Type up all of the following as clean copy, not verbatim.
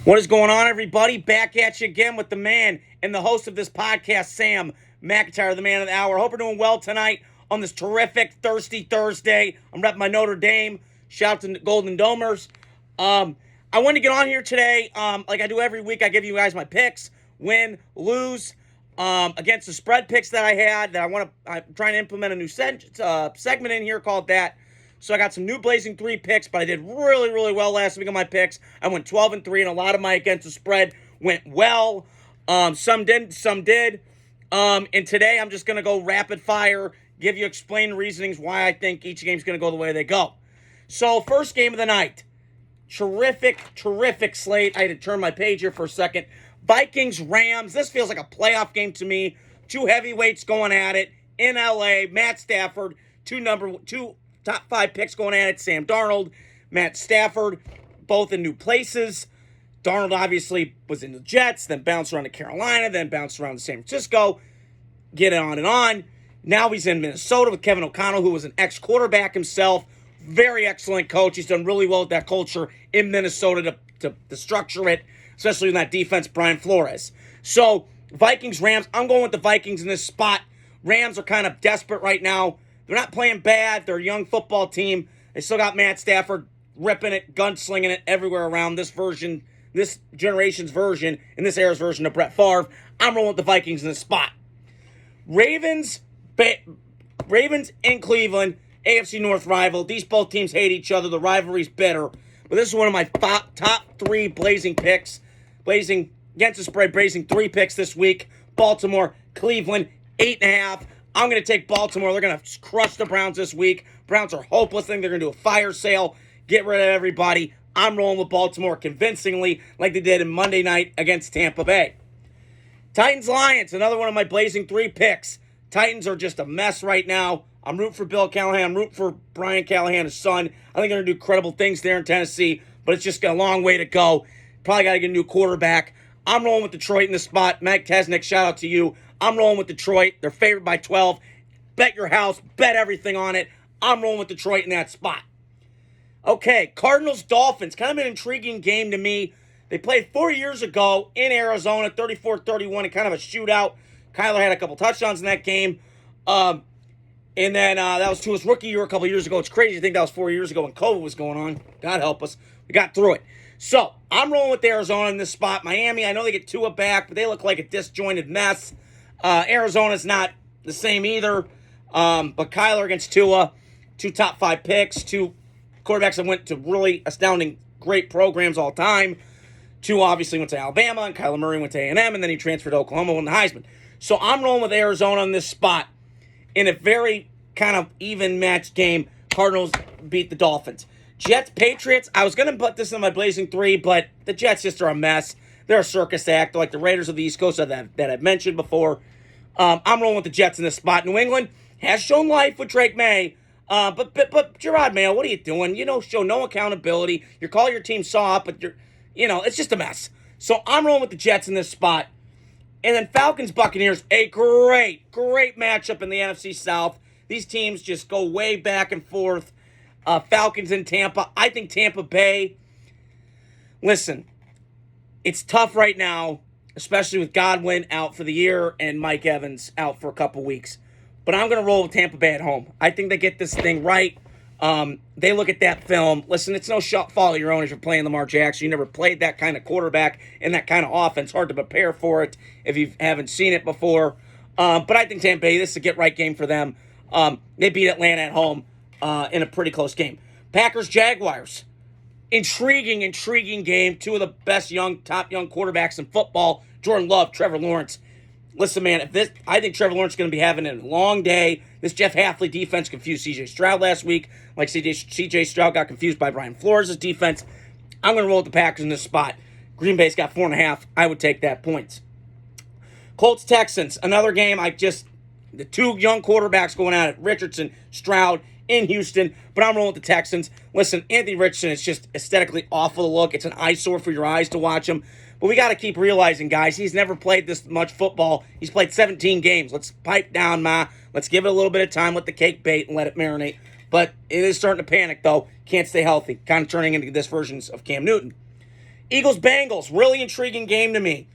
What is going on, everybody? Back at you again with the man and the host of this podcast, Sam McIntyre, the man of the hour. Hope you're doing well tonight on this terrific Thirsty Thursday. I'm repping my Notre Dame. Shout out to the Golden Domers. I wanted to get on here today. Like I do every week, I give you guys my picks, win, lose, against the spread picks that I had. I'm trying to implement a new segment in here called that. So I got some new Blazing 3 picks, but I did really, really well last week on my picks. I went 12-3, and a lot of my against the spread went well. Some didn't, some did. And today I'm just going to go rapid fire, give you explained reasonings why I think each game's going to go the way they go. So first game of the night. Terrific slate. I had to turn my page here for a second. Vikings-Rams. This feels like a playoff game to me. Two heavyweights going at it in L.A. Matt Stafford, two top 5 picks going at it. Sam Darnold, Matt Stafford, both in new places. Darnold obviously was in the Jets, then bounced around to Carolina, then bounced around to San Francisco. Get it on and on. Now he's in Minnesota with Kevin O'Connell, who was an ex-quarterback himself. Very excellent coach. He's done really well with that culture in Minnesota to structure it, especially in that defense, Brian Flores. So, Vikings-Rams, I'm going with the Vikings in this spot. Rams are kind of desperate right now. They're not playing bad. They're a young football team. They still got Matt Stafford ripping it, gunslinging it everywhere around this generation's version, and this era's version of Brett Favre. I'm rolling with the Vikings in this spot. Ravens in Cleveland, AFC North rival. These both teams hate each other. The rivalry's bitter. But this is one of my top 3 blazing picks. Blazing against the spread, blazing 3 picks this week. Baltimore, Cleveland, 8.5. I'm going to take Baltimore. They're going to crush the Browns this week. Browns are hopeless. I think they're going to do a fire sale, get rid of everybody. I'm rolling with Baltimore convincingly like they did in Monday night against Tampa Bay. Titans-Lions, another one of my blazing 3 picks. Titans are just a mess right now. I'm rooting for Bill Callahan. I'm rooting for Brian Callahan, his son. I think they're going to do incredible things there in Tennessee, but it's just got a long way to go. Probably got to get a new quarterback. I'm rolling with Detroit in the spot. Mike Tesnick, shout out to you. I'm rolling with Detroit. They're favored by 12. Bet your house. Bet everything on it. I'm rolling with Detroit in that spot. Okay, Cardinals-Dolphins. Kind of an intriguing game to me. They played 4 years ago in Arizona, 34-31, in kind of a shootout. Kyler had a couple touchdowns in that game. And then that was to his rookie year a couple years ago. It's crazy to think that was 4 years ago when COVID was going on. God help us. We got through it. So, I'm rolling with Arizona in this spot. Miami, I know they get Tua back, but they look like a disjointed mess. Arizona's not the same either. But Kyler against Tua, 2 top 5 picks, 2 quarterbacks that went to really astounding great programs all time. 2 obviously went to Alabama, and Kyler Murray went to A&M, and then he transferred to Oklahoma, won the Heisman. So I'm rolling with Arizona in this spot. In a very kind of even matched game, Cardinals beat the Dolphins. Jets-Patriots, I was going to put this in my blazing 3, but the Jets just are a mess. They're a circus act, like the Raiders of the East Coast that I've mentioned before. I'm rolling with the Jets in this spot. New England has shown life with Drake May, but Gerard Mayo, what are you doing? You know, show no accountability. You're calling your team soft, but it's just a mess. So I'm rolling with the Jets in this spot. And then Falcons-Buccaneers, a great matchup in the NFC South. These teams just go way back and forth. Falcons in Tampa. I think Tampa Bay, listen, it's tough right now, especially with Godwin out for the year and Mike Evans out for a couple weeks. But I'm going to roll with Tampa Bay at home. I think they get this thing right. They look at that film. Listen, it's no fault of your own if you're playing Lamar Jackson. You never played that kind of quarterback and that kind of offense. Hard to prepare for it if you haven't seen it before. But I think Tampa Bay, this is a get-right game for them. They beat Atlanta at home in a pretty close game. Packers-Jaguars. Intriguing game. 2 of the best top young quarterbacks in football. Jordan Love, Trevor Lawrence. Listen, man, I think Trevor Lawrence is going to be having a long day. This Jeff Hafley defense confused C.J. Stroud last week. Like C.J. Stroud got confused by Brian Flores' defense. I'm going to roll with the Packers in this spot. Green Bay's got 4.5. I would take that points. Colts-Texans, another game. The 2 young quarterbacks going at it. Richardson, Stroud in Houston, but I'm rolling with the Texans. Listen, Anthony Richardson is just aesthetically awful to look. It's an eyesore for your eyes to watch him. But we got to keep realizing, guys, he's never played this much football. He's played 17 games. Let's pipe down, Ma. Let's give it a little bit of time, let the cake bake, and let it marinate. But it is starting to panic, though. Can't stay healthy. Kind of turning into this version of Cam Newton. Eagles-Bengals, really intriguing game to me.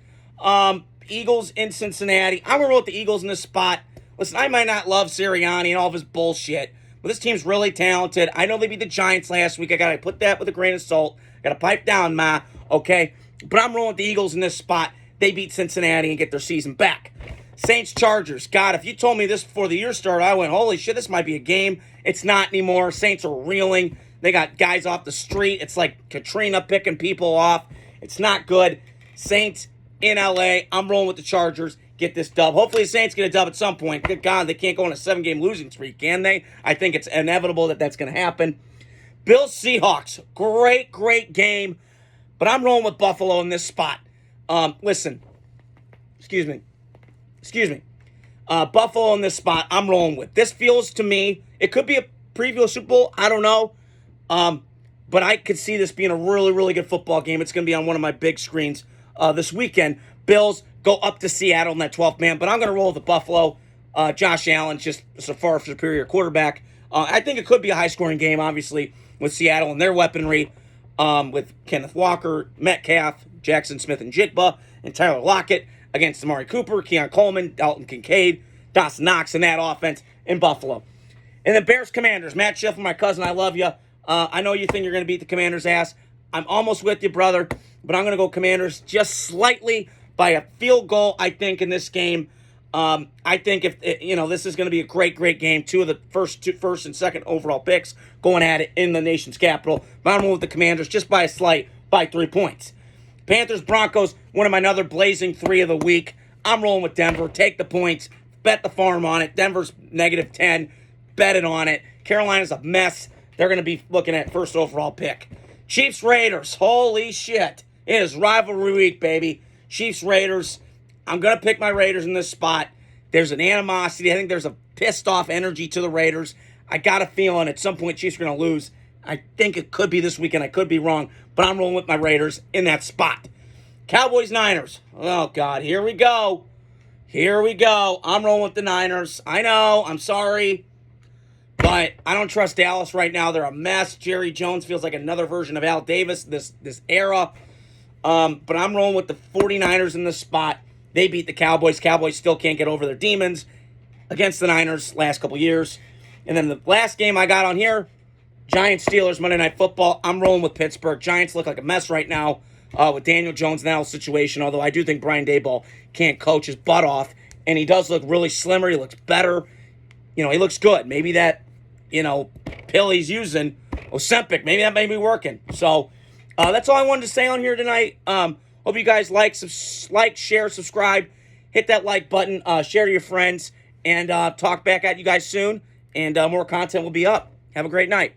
Eagles in Cincinnati. I'm going to roll with the Eagles in this spot. Listen, I might not love Sirianni and all of his bullshit, but this team's really talented. I know they beat the Giants last week. I got to put that with a grain of salt. Got to pipe down, Ma, okay? But I'm rolling with the Eagles in this spot. They beat Cincinnati and get their season back. Saints-Chargers. God, if you told me this before the year started, I went, holy shit, this might be a game. It's not anymore. Saints are reeling. They got guys off the street. It's like Katrina picking people off. It's not good. Saints in LA. I'm rolling with the Chargers. Get this dub. Hopefully the Saints get a dub at some point. Good God, they can't go on a 7-game losing streak, can they? I think it's inevitable that that's going to happen. Bills-Seahawks. Great game. But I'm rolling with Buffalo in this spot. Listen. Excuse me. Buffalo in this spot, I'm rolling with. This feels to me, it could be a preview of Super Bowl. I don't know. But I could see this being a really good football game. It's going to be on one of my big screens this weekend. Bills go up to Seattle in that 12th man, but I'm going to roll with the Buffalo. Josh Allen's just a far superior quarterback. I think it could be a high-scoring game, obviously, with Seattle and their weaponry, with Kenneth Walker, Metcalf, Jackson Smith and Jigba, and Tyler Lockett against Amari Cooper, Keon Coleman, Dalton Kincaid, Dawson Knox in that offense in Buffalo. And the Bears-Commanders. Matt Schiff, my cousin, I love you. I know you think you're going to beat the Commanders' ass. I'm almost with you, brother, but I'm going to go Commanders just slightly by a field goal, I think, in this game. I think if this is going to be a great game. Two of the first and second overall picks going at it in the nation's capital. But I'm going with the Commanders just by 3 points. Panthers-Broncos, one of my other blazing 3 of the week. I'm rolling with Denver. Take the points. Bet the farm on it. Denver's -10. Bet it on it. Carolina's a mess. They're going to be looking at first overall pick. Chiefs-Raiders. Holy shit. It is rivalry week, baby. Chiefs-Raiders. I'm going to pick my Raiders in this spot. There's an animosity. I think there's a pissed-off energy to the Raiders. I got a feeling at some point Chiefs are going to lose. I think it could be this weekend. I could be wrong, but I'm rolling with my Raiders in that spot. Cowboys-Niners. Oh, God. Here we go. I'm rolling with the Niners. I know. I'm sorry. But I don't trust Dallas right now. They're a mess. Jerry Jones feels like another version of Al Davis this era. But I'm rolling with the 49ers in this spot. They beat the Cowboys. Cowboys still can't get over their demons against the Niners last couple years. And then the last game I got on here, Giants-Steelers, Monday Night Football. I'm rolling with Pittsburgh. Giants look like a mess right now with Daniel Jones and that whole situation, although I do think Brian Daboll can't coach his butt off. And he does look really slimmer. He looks better. He looks good. Maybe that, pill he's using, Ozempic, maybe that may be working. So that's all I wanted to say on here tonight. Hope you guys like, share, subscribe, hit that like button, share to your friends, and talk back at you guys soon. And more content will be up. Have a great night.